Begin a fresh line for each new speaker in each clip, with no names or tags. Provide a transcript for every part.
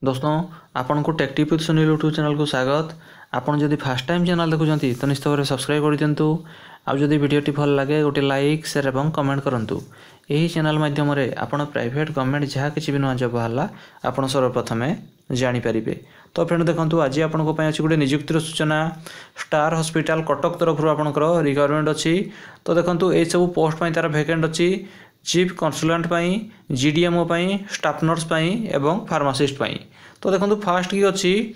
दोस्तों आपन को टेक्टिव विथ सुनील यूट्यूब चैनल को स्वागत। आपन जदि फर्स्ट टाइम चैनल देखुंती तो निश्चित भाव सब्सक्राइब कर दिंतु। आउ जदि वीडियोटी भल लगे गोटे लाइक शेयर एवं कमेंट करंतु। यही चैनल माध्यम रे आपन प्राइवेट गवर्नमेंट जहाँ किसी भी नुआ जब बाहरला आपन सर्वप्रथम जानी पारिबे। तो फ्रेंड देखंतु आज आपन को पय अछि गोटे नियुक्तिर सूचना स्टार हॉस्पिटल कटक तरफ आपनकर रिक्वायरमेंट अछि। तो देखंतु ए सब पोस्ट पय तार वैकेंट अछि चीफ कंसल्टेंट पाई जीडीएमओ पाई स्टाफ नर्स पाई एवं फार्मासिस्ट पाई। तो देखंतु फास्ट की अछि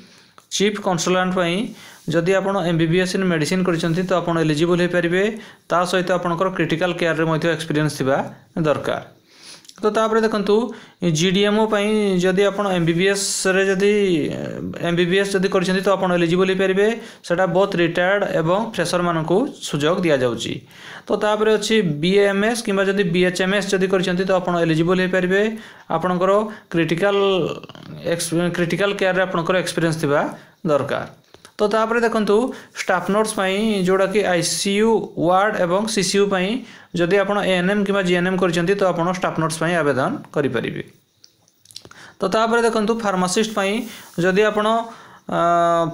चीफ कंसल्टेंट पाई जदि आपण एमबीबीएस इन मेडिसिन करिसंती तो आपण एलिजिबल हे परिबे। ता सहित आपनकर क्रिटिकल केयर रे मध्ये एक्सपीरियंस थिबा दरकार। तो तापर देखंतु जीडीएमओ पाई जदि आपण एमबीबीएस रे जदि एमबीबीएस जदि करिसंती तो आपण एलिजिबल हे परिबे। सेटा बोथ रिटायर्ड एवं फ्रेशर मानकू सुजोग दिया जाउची। तो तापर अछि बीएमएस किबा जदि बीएचएमएस जदि करिसंती तो आपण एलिजिबल हे परिबे। आपनकर क्रिटिकल केयर रे आपनकर एक्सपीरियंस थिबा दरकार। तो तापर देखंतु स्टाफ नर्स पाई जोड़ा कि आईसीयू वार्ड एवं सीसीयू पाई जदि आपण एएनएम किबा जीएनएम करिसंती तो आपण स्टाफ नर्स पाई आवेदन करि परिबे। तो तापर देखंतु फार्मासिस्ट पाई जदि आपण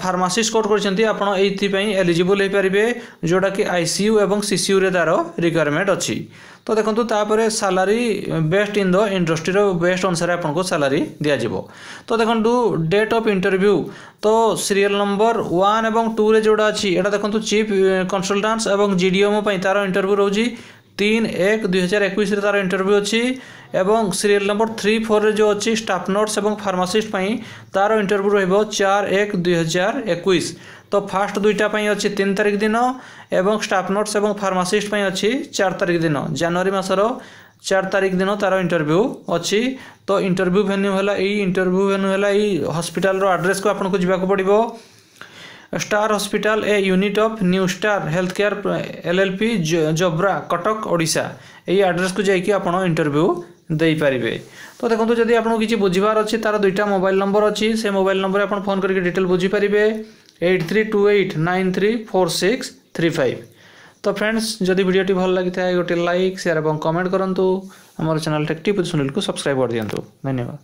फार्मासिस्ट कोर्स करिसंती आपण एथि पाई एलिजिबल हे परिबे जोड़ा कि आईसीयू एवं सीसीयू रे तारो रिक्वायरमेंट अछि। तो देखंतु तापर salary best in the industry रो बेस्ट अनुसार आपन को सैलरी दिया जिवो। तो देखंतु डेट ऑफ इंटरव्यू तो सीरियल नंबर 1 एवं 2 रे जोड़ा अछि एटा देखंतु चीफ कंसल्टेंट्स एवं जीडीएमओ पई तारो इंटरव्यू रहउजी 3/1/2021 रे तारो इंटरव्यू अछि। एवं सीरियल नंबर 3-4 रे जो अछि स्टाफ नर्स एवं फार्मासिस्ट पई तारो इंटरव्यू रहइबो 4/1/2021। तो फास्ट दुईटा पई अछि 3 तारिख दिन एवं स्टाफ नर्स एवं फार्मासिस्ट पई अछि 4 तारिख दिन जनवरी मासर 4 तारिख दिन तारो इंटरव्यू अछि। तो इंटरव्यू वेन्यू हला ई हॉस्पिटल रो एड्रेस को आपन को जिबा को पड़िबो star hospital a unit of new star health care LLP Jobra Cuttack Odisha एई एड्रेस को जाई कि आपन इंटरव्यू देई परिबे। तो देखंतु जदि आपन किछि बुझिबार अछि तार दुईटा मोबाइल नंबर अछि से मोबाइल नंबर आपन फोन करके डिटेल बुझी परिबे 8328934635। तो फ्रेंड्स जदि वीडियोटी भल लागि थाए गोटे लाइक शेयर एवं कमेंट करंतु। हमर चैनल टेक्टिव विथ सुनील को सब्सक्राइब कर दियंतु। धन्यवाद।